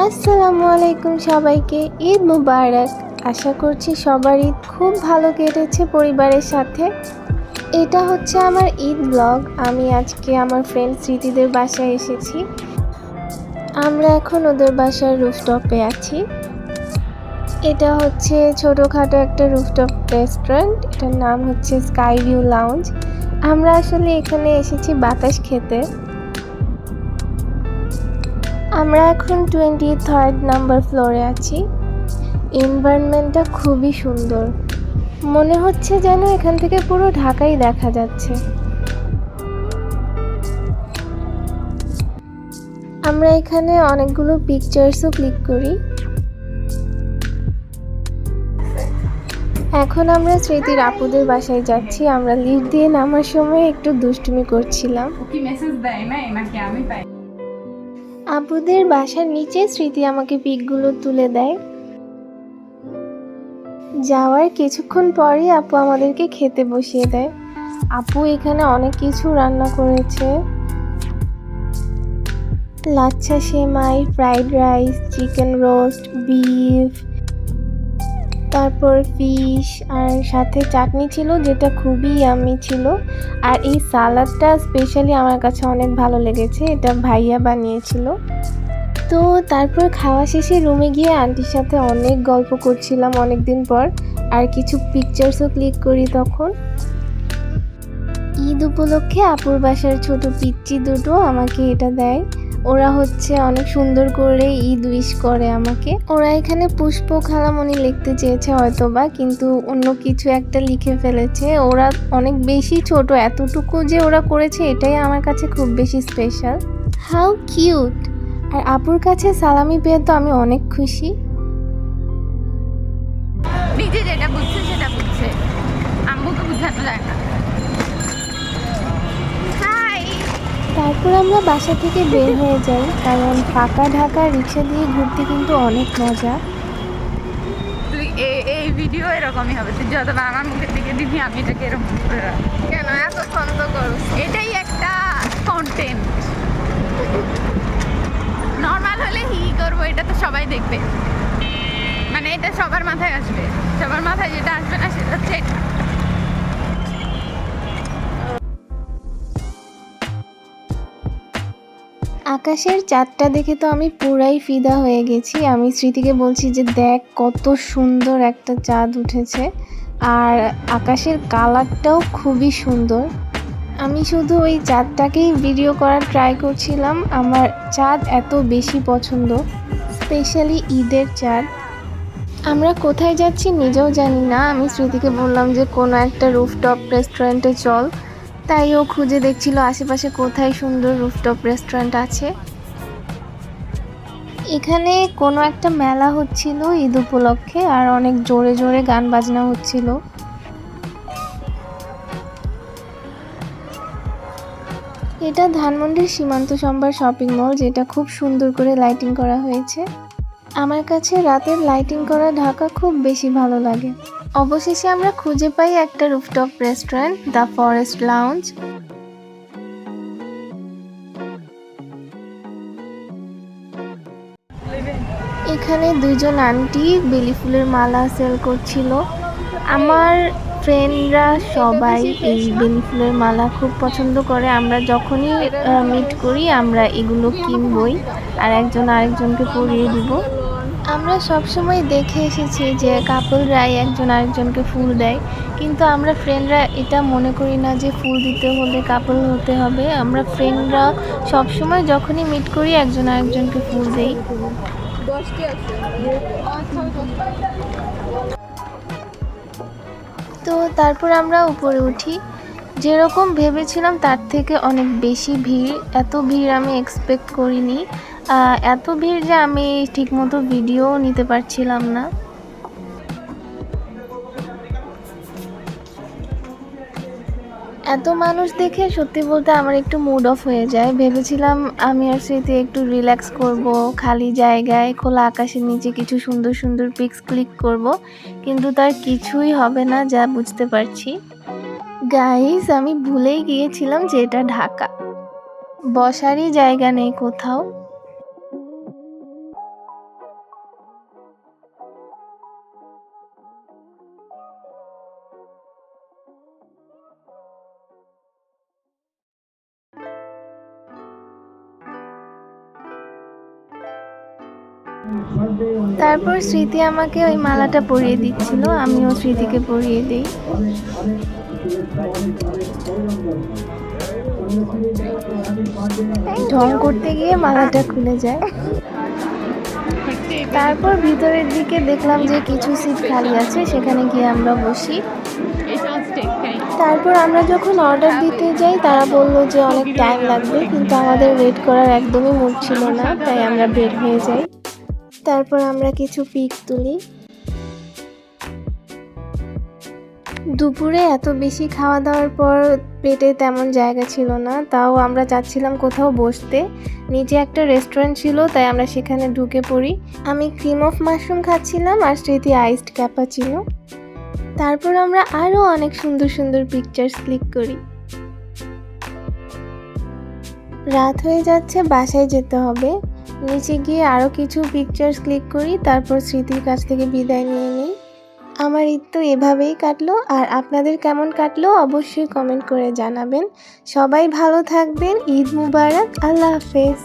আসসালামু আলাইকুম সবাইকে, ঈদ মুবারক। আশা করছি সবার ঈদ খুব ভালো কেটেছে পরিবারের সাথে। এটা হচ্ছে আমার ঈদ ব্লগ। আমি আজকে আমার ফ্রেন্ড স্মৃতিদের বাসায় এসেছি। আমরা এখন ওদের বাসার রুফটপে আছি। এটা হচ্ছে ছোটোখাটো একটা রুফটপ রেস্টুরেন্ট। এটার নাম হচ্ছে স্কাই ভিউ লাউঞ্জ। আমরা আসলে এখানে এসেছি বাতাস খেতে। আমরা এখন 23rd নাম্বার ফ্লোরে আছি। এনভায়রনমেন্টটা খুবই সুন্দর, মনে হচ্ছে যেন এখান থেকে পুরো ঢাকাই দেখা যাচ্ছে। আমরা এখানে অনেকগুলো পিকচার্সও ক্লিক করি। এখন আমরা স্মৃতির আপুদের বাসায় যাচ্ছি। আমরা লিফট দিয়ে নামার সময় একটু দুষ্টুমি করছিলাম। আপুদের বাসার নিচে স্মৃতি আমাকে পিকগুলো তুলে দেয়। যাওয়ার কিছুক্ষণ পরই আপু আমাদেরকে খেতে বসিয়ে দেয়। আপু এখানে অনেক কিছু রান্না করেছে। Lachha semai, fried rice, chicken roast, beef, তারপর ফিশ, আর সাথে চাটনি ছিল যেটা খুবই ইয়াম্মি ছিল। আর এই সালাদটা স্পেশালি আমার কাছে অনেক ভালো লেগেছে, এটা ভাইয়া বানিয়েছিল। তো তারপর খাওয়া শেষে রুমে গিয়ে আন্টির সাথে অনেক গল্প করছিলাম অনেক দিন পর, আর কিছু পিকচার্সও ক্লিক করি তখন। ঈদ উপলক্ষে আপুর বাসার ছোট পিচ্চি দুটো আমাকে এটা দেয়। ওরা হচ্ছে অনেক সুন্দর করে ঈদ উইশ করে আমাকে। ওরা এখানে পুষ্প খালামণি লিখতে চেয়েছে হয়তোবা, কিন্তু অন্য কিছু একটা লিখে ফেলেছে। ওরা অনেক বেশি ছোট, এতটুকু যে ওরা করেছে এটাই আমার কাছে খুব বেশি স্পেশাল। How cute! আর আপুর কাছে সালামি পেয়ে তো আমি অনেক খুশি। নিজে যেটা বুঝছে সেটা বুঝছে, আম্মুকে বুঝানো যায় না। তারপর আমরা বাসা থেকে বের হয়ে যাই, কারণ ফাঁকা ঢাকা রিক্সা দিয়ে ঘুরতে কিন্তু অনেক মজা। তুই এই ভিডিও এরকমই হবে, তুই যত আমার মুখের দিকে দিবি আমি এটাকে এরকম করে রাখবো। কেন এত ছন্দ করো? এটাই একটা কন্টেন্ট। নর্মাল হলে হি করবো, এটা তো সবাই দেখবে, মানে এটা সবার মাথায় আসবে। সবার মাথায় যেটা আসবে না সেটা হচ্ছে এটা। আকাশের চাঁদটা দেখে তো আমি পুরাই ফিদা হয়ে গেছি। আমি স্মৃতিকে বলছি যে দেখ কত সুন্দর একটা চাঁদ উঠেছে, আর আকাশের কালারটাও খুবই সুন্দর। আমি শুধু ওই চাঁদটাকেই ভিডিও করার ট্রাই করছিলাম। আমার চাঁদ এত বেশি পছন্দ, স্পেশালি ঈদের চাঁদ। আমরা কোথায় যাচ্ছি নিজেও জানি না। আমি স্মৃতিকে বললাম যে কোনো একটা রুফটপ রেস্টুরেন্টে চল, তাই ও খুঁজে দেখছিল আশেপাশে কোথায় সুন্দর রুফটপ রেস্টুরেন্ট আছে। এখানে কোনো একটা মেলা হচ্ছিল ঈদ উপলক্ষে, আর অনেক জোরে জোরে গান বাজনা হচ্ছিল। এটা ধানমন্ডির সীমান্ত সম্ভার শপিং মল, যেটা খুব সুন্দর করে লাইটিং করা হয়েছে। আমার কাছে রাতের লাইটিং করা ঢাকা খুব বেশি ভালো লাগে। অবশেষে আমরা খুঁজে পাই একটা rooftop restaurant, the forest lounge. এখানে দুইজন আন্টি বেলি ফুলের মালা সেল করছিল। আমার ফ্রেন্ডরা সবাই এই বেলি ফুলের মালা খুব পছন্দ করে। আমরা যখনই মিট করি আমরা এগুলো কিনবই, আর একজন আরেকজনকে পরিয়ে দিব। আমরা সবসময় দেখে এসেছি যে কাপলরাই একজন আরেকজনকে ফুল দেয়, কিন্তু আমরা ফ্রেন্ডরা এটা মনে করি না যে ফুল দিতে হলে কাপল হতে হবে। আমরা ফ্রেন্ডরা সবসময় যখনই মিট করি একজন আরেকজনকে ফুল দেই। তো তারপর আমরা উপরে উঠি। যেরকম ভেবেছিলাম তার থেকে অনেক বেশি ভিড়। এত ভিড় আমি এক্সপেক্ট করিনি। এত ভিড় যে আমি ঠিকমতো ভিডিও নিতে পারছিলাম না। এত মানুষ দেখে সত্যি বলতে আমার একটু মুড অফ হয়ে যায়। ভেবেছিলাম আমি আর স্মৃতি একটু রিল্যাক্স করব, খালি জায়গায় খোলা আকাশের নিচে কিছু সুন্দর সুন্দর পিকস ক্লিক করব, কিন্তু তার কিছুই হবে না যা বুঝতে পারছি। গাইস, আমি ভুলেই গিয়েছিলাম যে এটা ঢাকা, বসারই জায়গা নেই কোথাও। তারপর স্মৃতি আমাকে ওই মালাটা পরিয়ে দিচ্ছিল, আমিও স্মৃতিকে পরিয়ে দিই। ঢং করতে গিয়ে মালাটা খুলে যায়। তারপর ভিতরের দিকে দেখলাম যে কিছু সিট খালি আছে, সেখানে গিয়ে আমরা বসি। তারপর আমরা যখন অর্ডার দিতে যাই তারা বলল যে অনেক টাইম লাগবে, কিন্তু আমাদের ওয়েট করার একদমই মুড ছিল না, তাই আমরা বের হয়ে যাই। তারপর আমরা কিছু পিক তুলি। দুপুরে এত বেশি খাওয়া দাওয়ার পর পেটে তেমন জায়গা ছিল না, তাও আমরা চাচ্ছিলাম কোথাও বসতে। নিচে একটা রেস্টুরেন্ট ছিল, তাই আমরা সেখানে ঢুকে পড়ি। আমি ক্রিম অফ মাশরুম খাচ্ছিলাম আর স্মৃতি আইসড ক্যাপাচিনো। তারপর আমরা আরও অনেক সুন্দর সুন্দর পিকচার্স ক্লিক করি। রাত হয়ে যাচ্ছে, বাসায় যেতে হবে। নিচে গিয়ে আরও কিছু পিকচার্স ক্লিক করি, তারপর স্মৃতির কাছ থেকে বিদায় নিয়ে নিই। আমার ঈদ তো এভাবেই কাটলো, আর আপনাদের কেমন কাটলো অবশ্যই কমেন্ট করে জানাবেন। সবাই ভালো থাকবেন। ঈদ মুবারক। আল্লাহ হাফেজ।